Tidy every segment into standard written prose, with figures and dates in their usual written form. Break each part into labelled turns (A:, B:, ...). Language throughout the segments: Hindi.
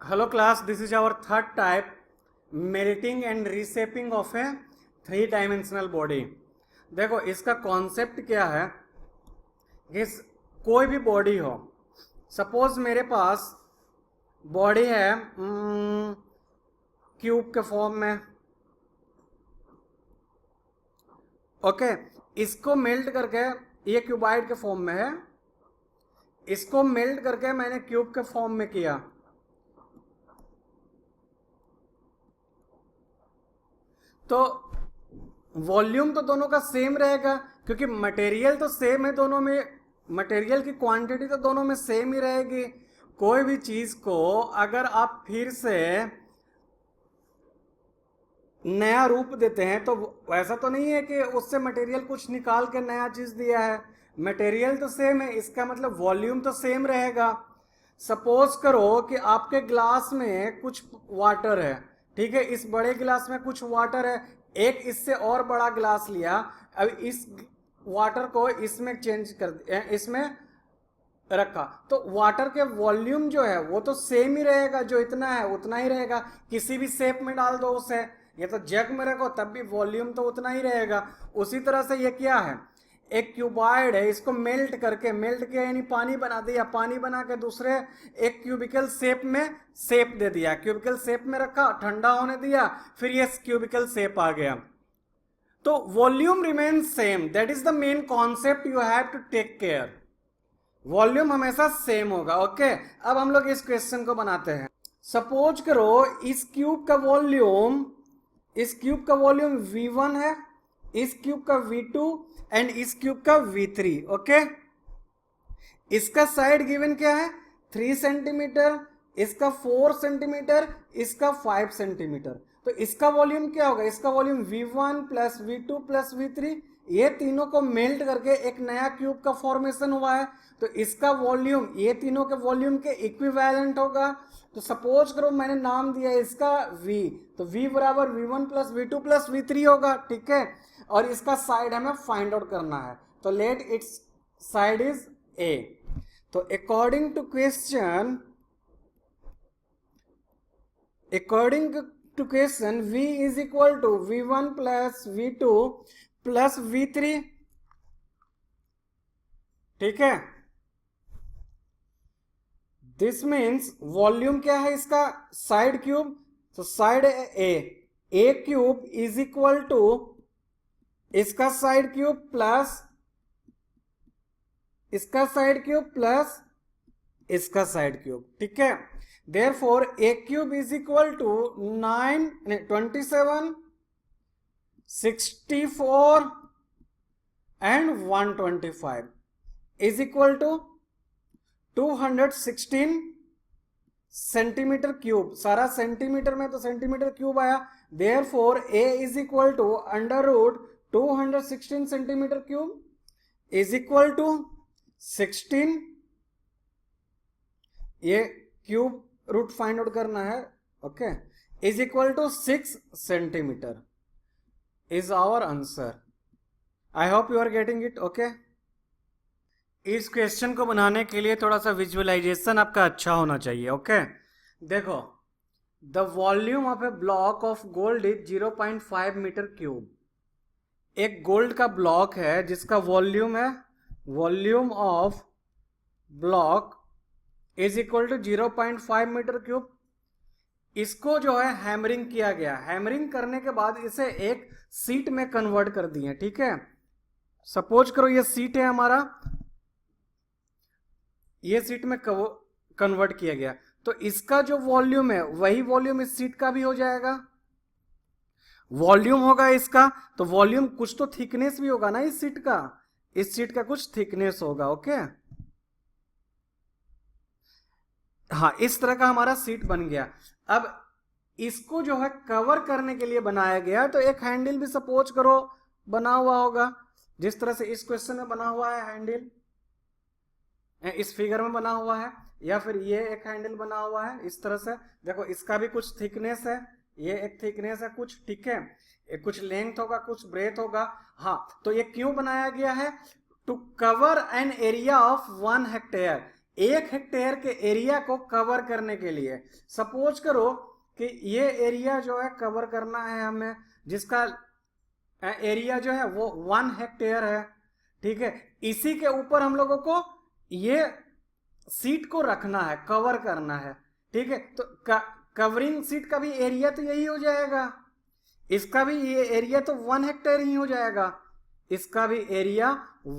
A: Hello class, this is our third type, melting and reshaping of a 3-dimensional body. देखो इसका कॉन्सेप्ट क्या है कि कोई भी बॉडी हो, सपोज मेरे पास बॉडी है क्यूब के फॉर्म में, ओके इसको मेल्ट करके, ये क्यूबाइड के फॉर्म में है, इसको मेल्ट करके मैंने क्यूब के फॉर्म में किया, तो वॉल्यूम तो दोनों का सेम रहेगा क्योंकि मटेरियल तो सेम है दोनों में, मटेरियल की क्वांटिटी तो दोनों में सेम ही रहेगी। कोई भी चीज को अगर आप फिर से नया रूप देते हैं तो ऐसा तो नहीं है कि उससे मटेरियल कुछ निकाल के नया चीज दिया है, मटेरियल तो सेम है, इसका मतलब वॉल्यूम तो सेम रहेगा। सपोज करो कि आपके ग्लास में कुछ वाटर है, ठीक है, इस बड़े गिलास में कुछ वाटर है, एक इससे और बड़ा गिलास लिया, अब इस वाटर को इसमें चेंज कर दिया, इसमें रखा, तो वाटर के वॉल्यूम जो है वो तो सेम ही रहेगा, जो इतना है उतना ही रहेगा। किसी भी शेप में डाल दो उसे, ये तो जग में रखो तब भी वॉल्यूम तो उतना ही रहेगा। उसी तरह से ये क्या है, एक क्यूबाइड है, इसको मेल्ट करके, मेल्ट किया यानी पानी बना दिया, पानी बना के दूसरे एक क्यूबिकल शेप में शेप दे दिया, क्यूबिकल शेप में रखा, ठंडा होने दिया, फिर ये क्यूबिकल शेप आ गया, तो volume remain same. That is the main concept you have to take care, volume हमेशा सेम होगा। ओके अब हम लोग इस क्वेश्चन को बनाते हैं। सपोज करो इस क्यूब का वॉल्यूम, इस क्यूब का वॉल्यूम V1 है, इस क्यूब का V2 एंड इस क्यूब का V3। ओके इसका साइड गिवन क्या है 3 सेंटीमीटर, इसका 4 सेंटीमीटर, इसका 5 सेंटीमीटर, तो इसका वॉल्यूम क्या होगा, इसका volume V1 plus V2 plus V3, ये तीनों को मेल्ट करके एक नया क्यूब का फॉर्मेशन हुआ है, तो इसका वॉल्यूम ये तीनों के वॉल्यूम के इक्विवेलेंट होगा। तो सपोज करो मैंने नाम दिया इसका V, तो V बराबर V1 plus V2 plus V3 होगा, ठीक है, और इसका साइड हमें फाइंड आउट करना है, तो let its side is A। तो according to question, V is equal to V1 plus V2 plus V3, ठीक है, दिस मीन्स वॉल्यूम क्या है इसका साइड क्यूब, तो side a cube is equal to इसका साइड क्यूब प्लस इसका साइड क्यूब प्लस इसका साइड क्यूब, ठीक है। Therefore a cube is equal to 27, 64 and 125 is equal to 216 centimetre cube, सारा सेंटीमीटर में तो सेंटीमीटर क्यूब आया, therefore a is equal to under root 216 centimetre cube is equal to 16, ये क्यूब रूट फाइंड आउट करना है, okay, is equal to 6 centimetre is our answer. I hope you are getting it. Okay इस क्वेश्चन को बनाने के लिए थोड़ा सा विजुअलाइजेशन आपका अच्छा होना चाहिए। ओके देखो, the volume of a block of gold is 0.5 metre cube. एक गोल्ड का ब्लॉक है जिसका वॉल्यूम है, volume of block is equal to 0.5 metre cube. इसको जो है हैमरिंग किया गया, हैमरिंग करने के बाद इसे एक सीट में कन्वर्ट कर दिए, ठीक है। सपोज करो ये सीट है हमारा, ये सीट में कन्वर्ट किया गया, तो इसका जो वॉल्यूम है वही वॉल्यूम इस सीट का भी हो जाएगा, वॉल्यूम होगा इसका, तो वॉल्यूम कुछ तो थिकनेस भी होगा ना इस सीट का, इस सीट का कुछ थिकनेस होगा। ओके हाँ इस तरह का हमारा सीट बन गया। अब इसको जो है कवर करने के लिए बनाया गया, तो एक हैंडल भी सपोज करो बना हुआ होगा, जिस तरह से इस क्वेश्चन में बना हुआ है हैंडल, इस फिगर में बना हुआ है, या फिर ये एक हैंडल बना हुआ है इस तरह से, देखो इसका भी कुछ थिकनेस है, ये एक थिकनेस है कुछ, ठीक है, कुछ लेंथ होगा कुछ ब्रेथ होगा। हाँ तो ये क्यों बनाया गया है, to cover an area of 1 hectare, 1 hectare के एरिया को कवर करने के लिए, सपोज करो कि ये एरिया जो है कवर करना है हमें, जिसका एरिया जो है वो 1 हेक्टेयर है, ठीक है। इसी के ऊपर हम लोगों को ये सीट को रखना है, कवर करना है, ठीक है। तो कवरिंग सीट का भी एरिया तो यही हो जाएगा, इसका भी ये एरिया तो 1 हेक्टेयर ही हो जाएगा, इसका भी एरिया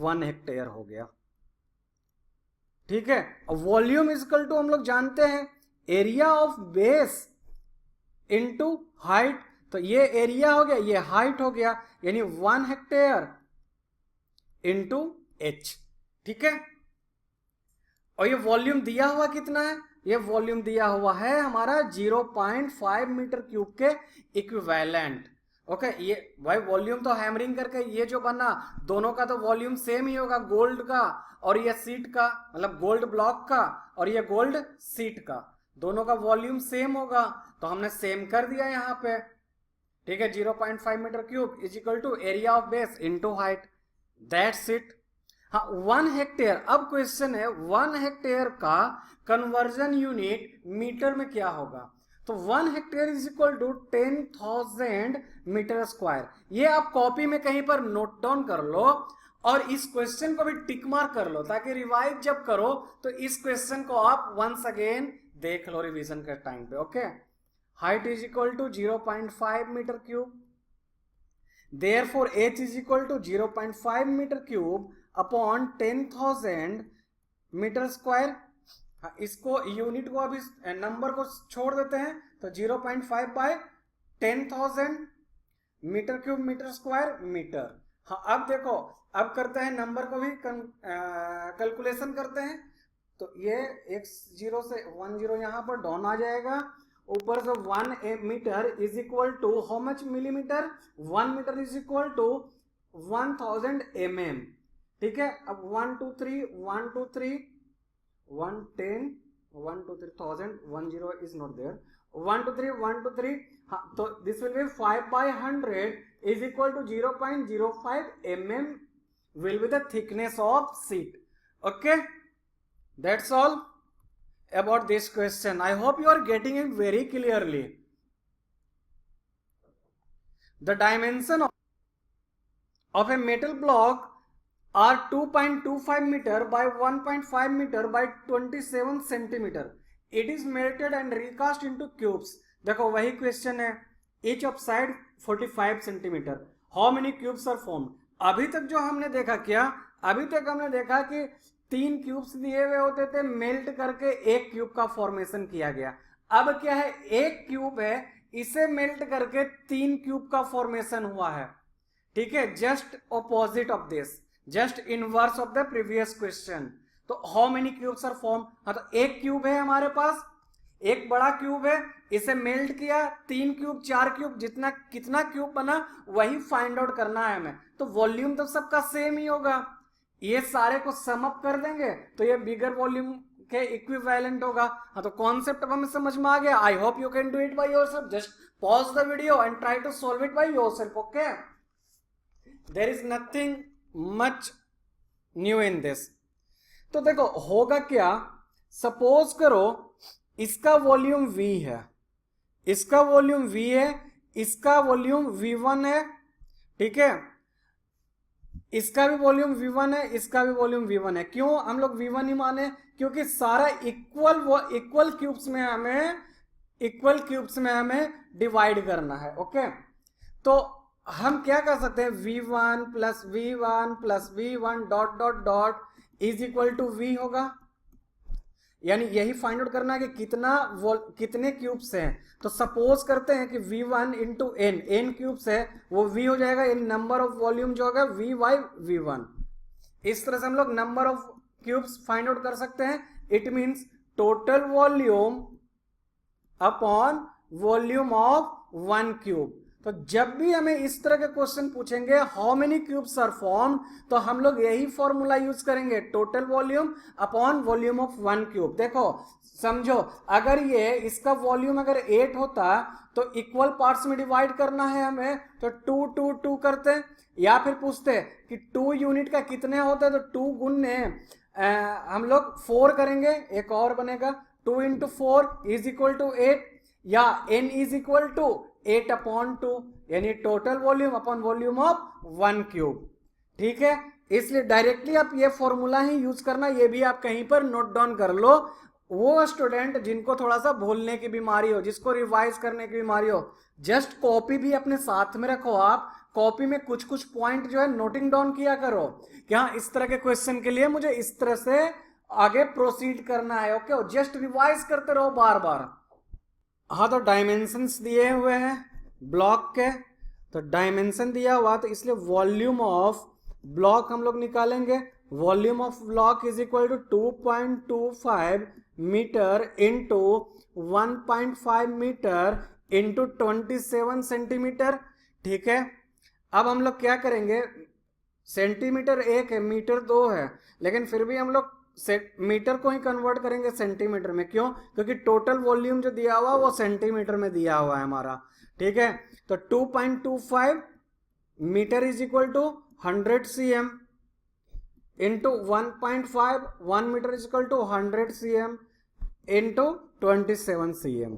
A: 1 हेक्टेयर हो गया, ठीक है। वॉल्यूम इक्वल टू हम लोग जानते हैं area of base into height, तो ये एरिया हो गया, ये हाइट हो गया, यानी 1 हेक्टेयर इंटू एच, ठीक है। और ये वॉल्यूम दिया हुआ कितना है, ये वॉल्यूम दिया हुआ है हमारा 0.5 मीटर क्यूब के इक्विवेलेंट, ओके। ये भाई वॉल्यूम तो हैमरिंग करके ये जो बना, दोनों का तो वॉल्यूम सेम ही होगा, गोल्ड का और ये सीट का, मतलब गोल्ड ब्लॉक का और ये गोल्ड सीट का, दोनों का वॉल्यूम सेम होगा, तो हमने सेम कर दिया यहाँ पे, ठीक है। 0.5 metre cube is equal to area of base into height, that's it. हाँ, 1 हेक्टेयर, अब क्वेश्चन है 1 हेक्टेयर का कन्वर्जन यूनिट मीटर में क्या होगा, तो 1 hectare is equal to 10,000 metre square. ये आप कॉपी में कहीं पर नोट डाउन कर लो और इस क्वेश्चन को भी टिक मार्क कर लो, ताकि रिवाइज जब करो तो इस क्वेश्चन को आप वंस अगेन देख लो रिवीजन के टाइम पे, okay. Height is equal to 0.5 metre cube, therefore h is equal to 0.5 metre cube upon 10,000 metre square. इसको यूनिट को अभी नंबर को छोड़ देते हैं, तो 0.5 by 10,000 metre cube metre square metre. हाँ, अब देखो, अब करते हैं नंबर को भी कैलकुलेशन करते हैं, तो ये x 0 से 1 0 यहाँ पर डाउन आ जाएगा, ऊपर से 1 metre is equal to how much millimetre, 1 metre is equal to 1000 mm, ठीक है। अब 1 2 3 1 2 3 1 10 1 2 3 1000 1 0 is not there, 1 2 3 1 2 3, हाँ, तो this will be 5 by 100 is equal to 0.05 mm will be the thickness of sheet, okay. That's all about this question. I hope you are getting it very clearly. The dimension of a metal block are 2.25 meter by 1.5 meter by 27 centimeter. It is melted and recast into cubes. देखो वही क्वेश्चन है, each of side 45 centimeter. How many cubes are formed? अभी तक जो हमने देखा क्या, अभी तक हमने देखा कि 3 क्यूब्स दिए हुए होते थे, मेल्ट करके 1 क्यूब का फॉर्मेशन किया गया। अब क्या है, 1 क्यूब है, इसे मेल्ट करके 3 क्यूब का फॉर्मेशन हुआ है, ठीक है। Just opposite of this, just inverse of the previous question. तो how many cubes are form, हाँ, तो 1 क्यूब है हमारे पास, एक बड़ा क्यूब है, इसे मेल्ट किया, 3 क्यूब 4 क्यूब, जितना कितना क्यूब बना वही फाइंड आउट करना है हमें। तो वॉल्यूम तो सबका सेम ही होगा, ये सारे को सम अप कर देंगे तो ये बिगर वॉल्यूम के इक्विवेलेंट होगा। हाँ, तो कॉन्सेप्ट अब हमें समझ में आ गया। I hope you can do it by yourself, just pause the video and try to solve it by yourself, okay. There is nothing much new in this. तो देखो होगा क्या, सपोज करो इसका वॉल्यूम V है, इसका वॉल्यूम V है, इसका वॉल्यूम V1 है, ठीक है। इसका भी वॉल्यूम V1 है, इसका भी वॉल्यूम V1 है। क्यों हम लोग V1 ही माने, क्योंकि सारा इक्वल क्यूब्स में हमें डिवाइड करना है, ओके। तो हम क्या कर सकते हैं, V1 plus V1 plus V1 dot dot dot is equal to V होगा, यानी यही फाइंड आउट करना है कि कितने क्यूब्स हैं। तो सपोज करते हैं कि V1 इंटू n क्यूब्स है, वो V हो जाएगा इन नंबर ऑफ वॉल्यूम जो होगा V बाई V1। इस तरह से हम लोग number of cubes find out कर सकते हैं। It means total volume upon volume of 1 cube. तो जब भी हमें इस तरह के क्वेश्चन पूछेंगे how many cubes are form, तो हम लोग यही फॉर्मूला यूज करेंगे, total volume upon volume of 1 cube. देखो समझो, अगर ये इसका वॉल्यूम अगर 8 होता तो इक्वल पार्ट्स में डिवाइड करना है हमें, तो 2 2 2 करते, या फिर पूछते कि 2 यूनिट का कितने होते, तो 2 गुने हम लोग 4 करेंगे, एक और बनेगा 2 इंटू 4 इज इक्वल टू 8, या n is equal to 8 upon 2, यानी total volume upon volume of 1 cube. ठीक है, इसलिए डायरेक्टली आप ये फॉर्मूला ही यूज करना, ये भी आप कहीं पर नोट डाउन कर लो। वो स्टूडेंट जिनको थोड़ा सा भूलने की बीमारी हो, जिसको रिवाइज करने की बीमारी हो, जस्ट कॉपी भी अपने साथ में रखो। आप कॉपी में कुछ कुछ पॉइंट जो है नोटिंग डाउन किया करो कि हाँ इस तरह के क्वेश्चन के लिए मुझे इस तरह से आगे प्रोसीड करना है। ओके, जस्ट रिवाइज करते रहो बार बार। हाँ, तो डायमेंशंस दिए हुए हैं ब्लॉक के, तो डायमेंशन दिया हुआ, तो इसलिए वॉल्यूम ऑफ ब्लॉक हम लोग निकालेंगे। Volume of block is equal to 2.25 metre into 1.5 metre into 27 centimetre. ठीक है, अब हम लोग क्या करेंगे, सेंटीमीटर एक है, मीटर दो है, लेकिन फिर भी हम लोग मीटर को ही कन्वर्ट करेंगे सेंटीमीटर में। क्यों? क्योंकि टोटल वॉल्यूम जो दिया हुआ वो सेंटीमीटर में दिया हुआ है हमारा। ठीक है, तो 2.25 metre is equal to 100 cm into 1.5, 1 metre is equal to 100 cm into 27 cm।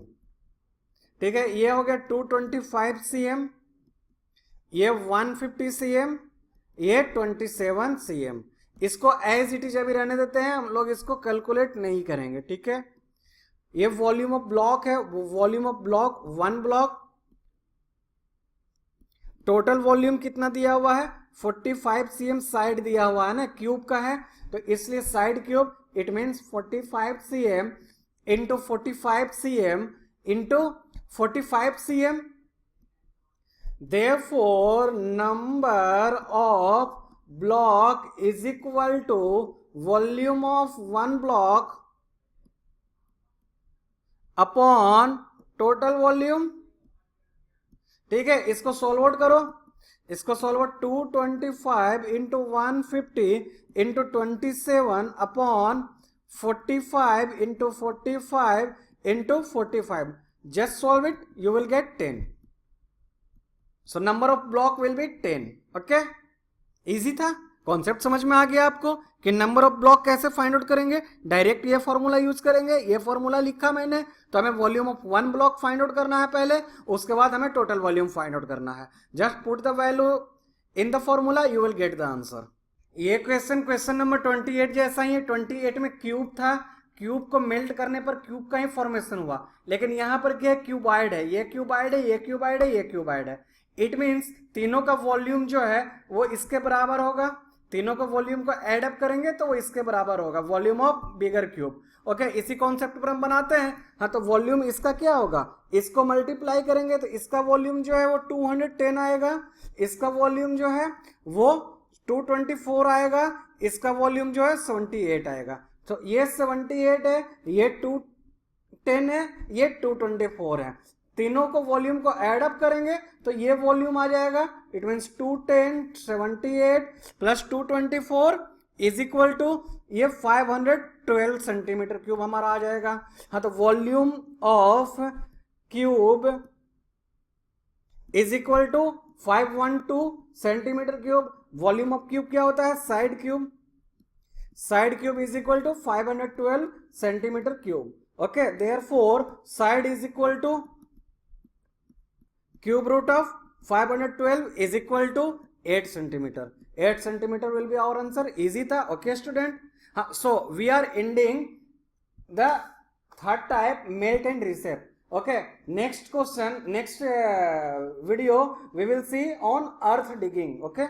A: ठीक है, ये हो गया 225 cm, ये 150 cm, ये 27 cm। इसको एज इट इज अभी रहने देते हैं, हम लोग इसको कैलकुलेट नहीं करेंगे। ठीक है, ये वॉल्यूम ऑफ ब्लॉक है, volume of block 1 block. Total volume कितना दिया हुआ है, 45 cm साइड दिया हुआ है ना, क्यूब का है, तो इसलिए side cube, it means 45 cm into 45 cm into 45 cm। Therefore, number of block is equal to volume of one block upon total volume. ठीक है, इसको सॉल्व आउट करो, इसको solve out 225 into 150 into 27 upon 45 into 45 into 45। Just solve it, you will get 10। So number of block will be 10। Okay, easy था, कॉन्सेप्ट समझ में आ गया आपको कि नंबर ऑफ ब्लॉक कैसे फाइंड आउट करेंगे। डायरेक्ट ये फॉर्मूला यूज करेंगे, ये फॉर्मूला लिखा मैंने, तो हमें volume of 1 block find out करना है पहले, उसके बाद हमें टोटल वॉल्यूम फाइंड आउट करना है। Just put the value in the formula, you will get the answer. ये क्वेश्चन नंबर 28 जैसा ही है। 28 में क्यूब था, क्यूब को मेल्ट करने पर क्यूब का ही फॉर्मेशन हुआ, लेकिन यहां पर क्या है, क्यूबाइड है, ये क्यूबाइड है, ये क्यूबाइड है, ये क्यूबाइड है। इट मीन्स तीनों का वॉल्यूम जो है वो इसके बराबर होगा, तीनों का वॉल्यूम को एड अप करेंगे तो वो इसके बराबर होगा, volume of bigger cube. Okay, इसी कॉन्सेप्ट पर हम बनाते हैं। हाँ, तो वॉल्यूम इसका क्या होगा, इसको मल्टीप्लाई करेंगे तो इसका वॉल्यूम जो है वो 210 आएगा, इसका वॉल्यूम जो है वो 224 आएगा, इसका वॉल्यूम जो है 78 आएगा। तो ये 78 है, ये 210 है, ये 224 है। तीनों को वॉल्यूम को एड अप करेंगे तो ये वॉल्यूम आ जाएगा, it means 210 78 plus 224 is equal to ये 512 सेंटीमीटर क्यूब हमारा आ जाएगा। हाँ, तो volume of cube is equal to 512 centimetre cube. Volume of cube क्या होता है, side cube, side cube is equal to 512 centimetre cube. Okay, therefore side is equal to cube root of 512 is equal to 8 centimeter. 8 centimeter will be our answer. Easy था. Okay student, so we are ending the third type, melt and reshape. Okay, next question, next video we will see on earth digging. Okay.